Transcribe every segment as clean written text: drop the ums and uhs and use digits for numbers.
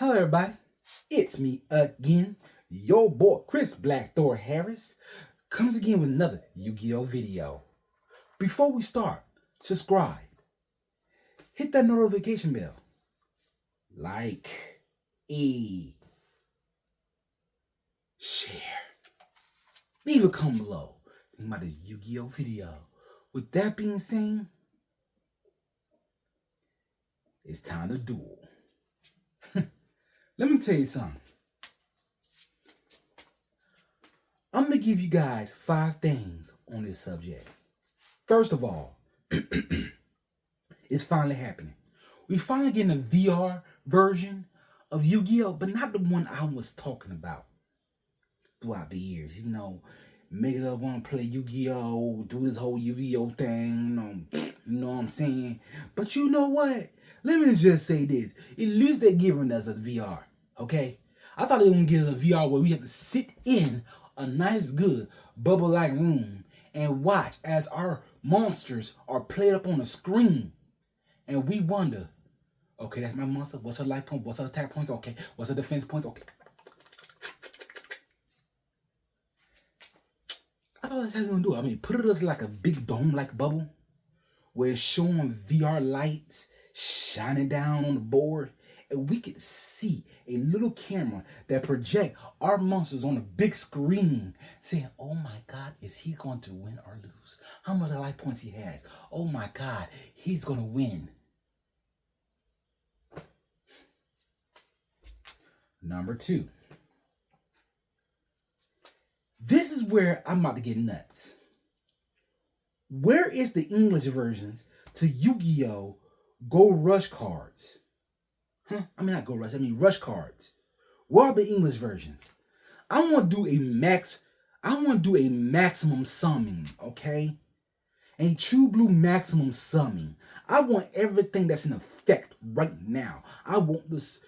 Hello, everybody. It's me again, your boy Chris Blackthor Harris, comes again with another Yu-Gi-Oh video. Before we start, subscribe, hit that notification bell, like, share, leave a comment below. Think about this Yu-Gi-Oh video. With that being said, it's time to duel. Let me tell you something. I'm going to give you guys 5 things on this subject. First of all, it's finally happening. We finally getting a VR version of Yu-Gi-Oh, but not the one I was talking about throughout the years. You know, make it up, want to play Yu-Gi-Oh, do this whole Yu-Gi-Oh thing, you know what I'm saying? But you know what? Let me just say this. At least they're giving us a VR, okay? I thought they were going to give us a VR where we have to sit in a nice, good, bubble-like room and watch as our monsters are played up on the screen. And we wonder, okay, that's my monster. What's her life point? What's her attack points? Okay. What's her defense points? Okay. I thought that's how you're going to do it. I mean, put it as like a big dome-like bubble where it's showing VR lights shining down on the board, and we could see a little camera that project our monsters on a big screen saying, oh my God, is he going to win or lose? How much life points he has? Oh my God, he's going to win. Number 2. This is where I'm about to get nuts. Where is the English versions to Yu-Gi-Oh! Gold Rush cards? Not Gold Rush, Rush cards. Where are the English versions? I want to do a maximum summing, okay? A true blue maximum summing. I want everything that's in effect right now. I want this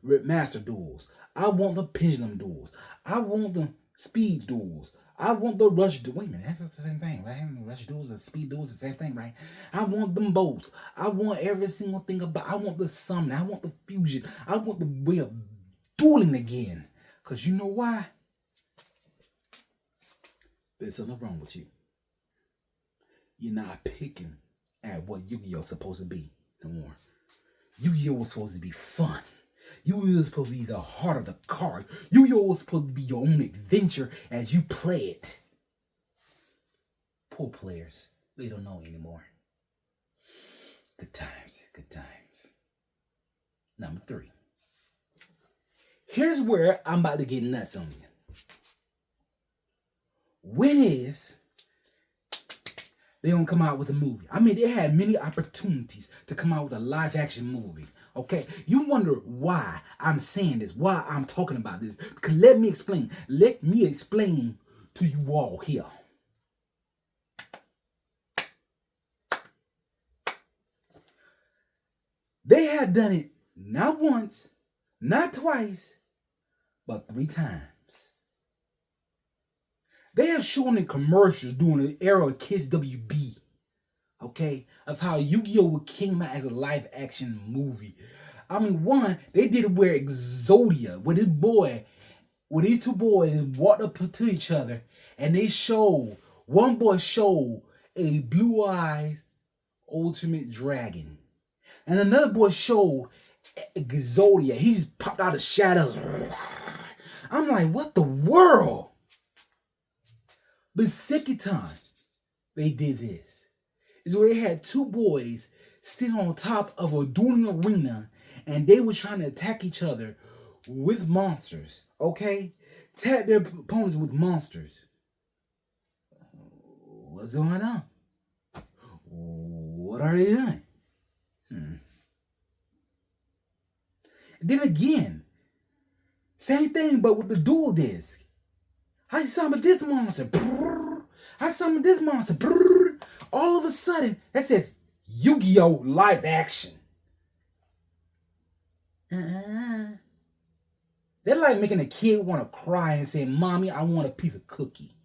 master duels. I want the pendulum duels. I want the speed duels. I want the rush duels. Wait a minute, that's the same thing, right? Rush duels and speed duels, the same thing, right? I want them both. I want every single thing about. I want the summon. I want the fusion. I want the way of dueling again. Because you know why? There's something wrong with you. You're not picking at what Yu-Gi-Oh is supposed to be no more. Yu-Gi-Oh was supposed to be fun. Yu-Gi-Oh was supposed to be the heart of the card. Yu-Gi-Oh was supposed to be your own adventure as you play it. Poor players. They don't know anymore. Good times, good times. Number 3. Here's where I'm about to get nuts on you. When is they gonna come out with a movie? I mean, they had many opportunities to come out with a live action movie. Okay, you wonder why I'm saying this, why I'm talking about this. Because let me explain. Let me explain to you all here. They have done it not once, not twice, but 3 times. They have shown in commercials during the era of Kids WB, okay, of how Yu-Gi-Oh! Came out as a live action movie. I mean, one, they did where Exodia, where these 2 boys walked up to each other, and they showed, one boy showed a Blue Eyes Ultimate Dragon. And another boy showed Exodia. He's popped out of shadows. I'm like, what the world? The second time they did this is where they had 2 boys sitting on top of a dueling arena, and they were trying to attack each other with monsters, okay? Attack their opponents with monsters. What's going on? What are they doing? Then again, same thing, but with the dual disc. I summoned this monster. I summoned this monster. All of a sudden, that says Yu-Gi-Oh! Live action. They're like making a kid want to cry and say, Mommy, I want a piece of cookie.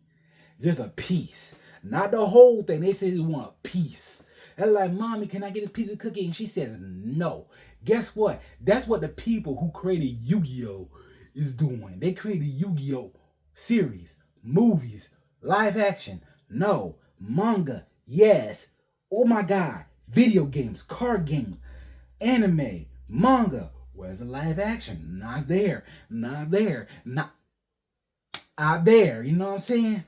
Just a piece. Not the whole thing. They say they want a piece. They're like, Mommy, can I get a piece of cookie? And she says, no. Guess what? That's what the people who created Yu-Gi-Oh is doing. They created Yu-Gi-Oh series, movies, live action, no, manga, yes. Oh my God, video games, card games, anime, manga. Where's the live action? Not there, not there, not out there. You know what I'm saying?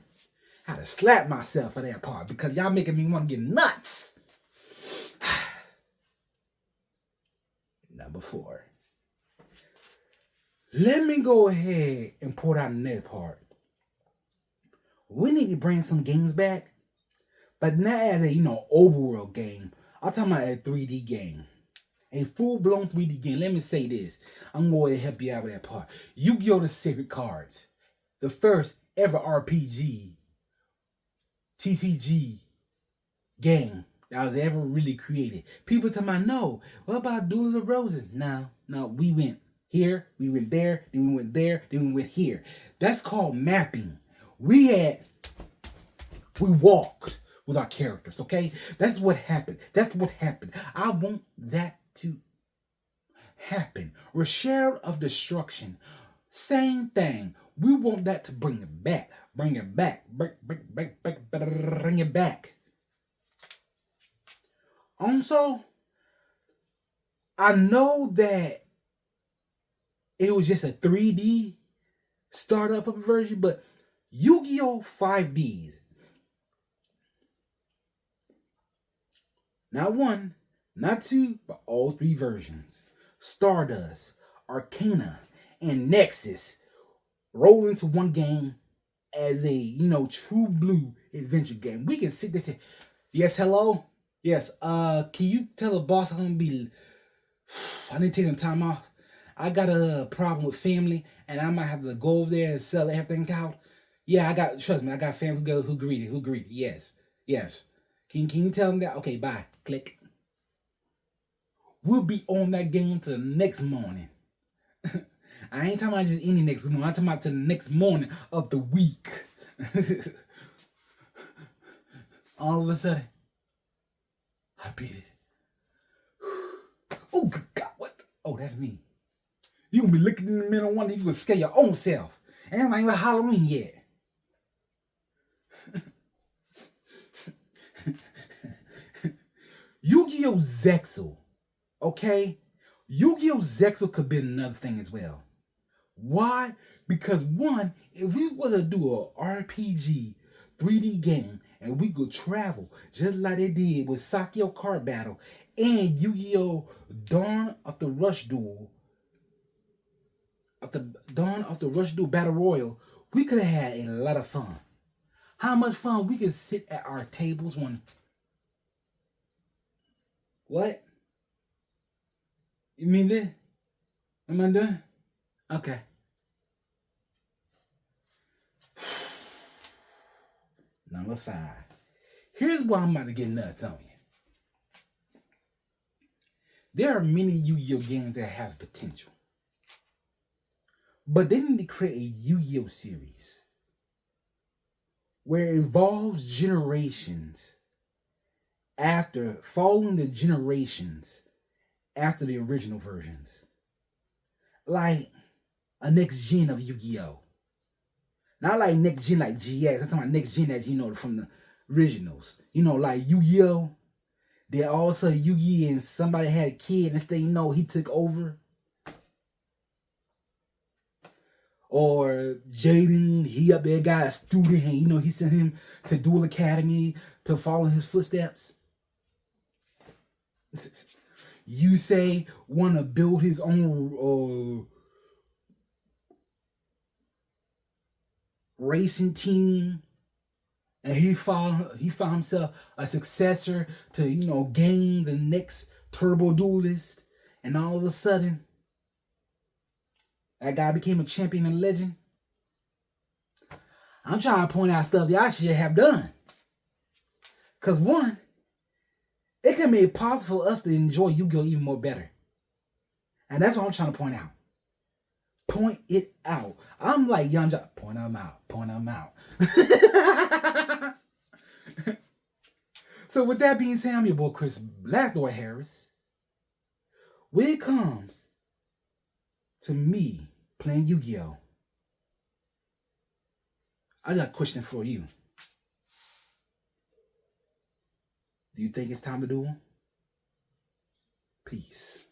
I had to slap myself for that part because y'all making me want to get nuts. Number 4. Let me go ahead and put out the next part. We need to bring some games back, but not as a overworld game. I'm talking about a 3D game, a full-blown 3D game. Let me say this. I'm going to help you out with that part. Yu-Gi-Oh! The Sacred Cards, the first ever RPG, TCG game that was ever really created. People tell me, no, what about Duels of Roses? No, we went here, we went there, then we went there, then we went here. That's called mapping. We walked with our characters, okay? That's what happened. I want that to happen. Reshare of Destruction, same thing. We want that to bring it back. Bring it back. Also, I know that it was just a 3D startup of a version, but Yu-Gi-Oh! 5Ds. Not one, not two, but all 3 versions. Stardust, Arcana, and Nexus roll into one game as a, true blue adventure game. We can sit there and say, yes, hello? Yes, can you tell the boss I need to take some time off? I got a problem with family, and I might have to go over there and sell everything out. Yeah, trust me, I got family who greedy. Yes. Can you tell them that? Okay, bye. Click. We'll be on that game to the next morning. I ain't talking about just any next morning. I'm talking about to the next morning of the week. All of a sudden, I beat it. Oh, good God, what? Oh, that's me. You gonna be looking in the mirror wondering you gonna scare your own self. And it's not even Halloween yet. Yu-Gi-Oh! Zexal. Okay? Yu-Gi-Oh! Zexal could be another thing as well. Why? Because one, if we were to do a RPG 3D game and we could travel just like they did with Sakyo Card Battle and Yu-Gi-Oh! Dawn of the Rush Duel, Battle Royal, we could have had a lot of fun. How much fun we could sit at our tables when... What? You mean this? Am I done? Okay. Number 5. Here's why I'm about to get nuts on you. There are many Yu-Gi-Oh! Games that have potential. But they need to create a Yu-Gi-Oh! Series where it evolves generations after following the generations after the original versions. Like a next gen of Yu-Gi-Oh! Not like next gen like GX. I'm talking about next gen as from the originals. Like Yu-Gi-Oh! Then also Yu-Gi and somebody had a kid and he took over. Or Jaden, he up there got a student and he sent him to Duel Academy to follow his footsteps. You say want to build his own racing team, and he found himself a successor to gain the next Turbo Duelist, and all of a sudden that guy became a champion and legend. I'm trying to point out stuff y'all should have done. Because one, it can make it possible for us to enjoy Yu-Gi-Oh! Even more better. And that's what I'm trying to point out. Point it out. I'm like Young Jock. Point them out. So with that being said, I'm your boy Chris Blackdoor Harris. when it comes to me playing Yu-Gi-Oh, I got a question for you. Do you think it's time to do one? Peace.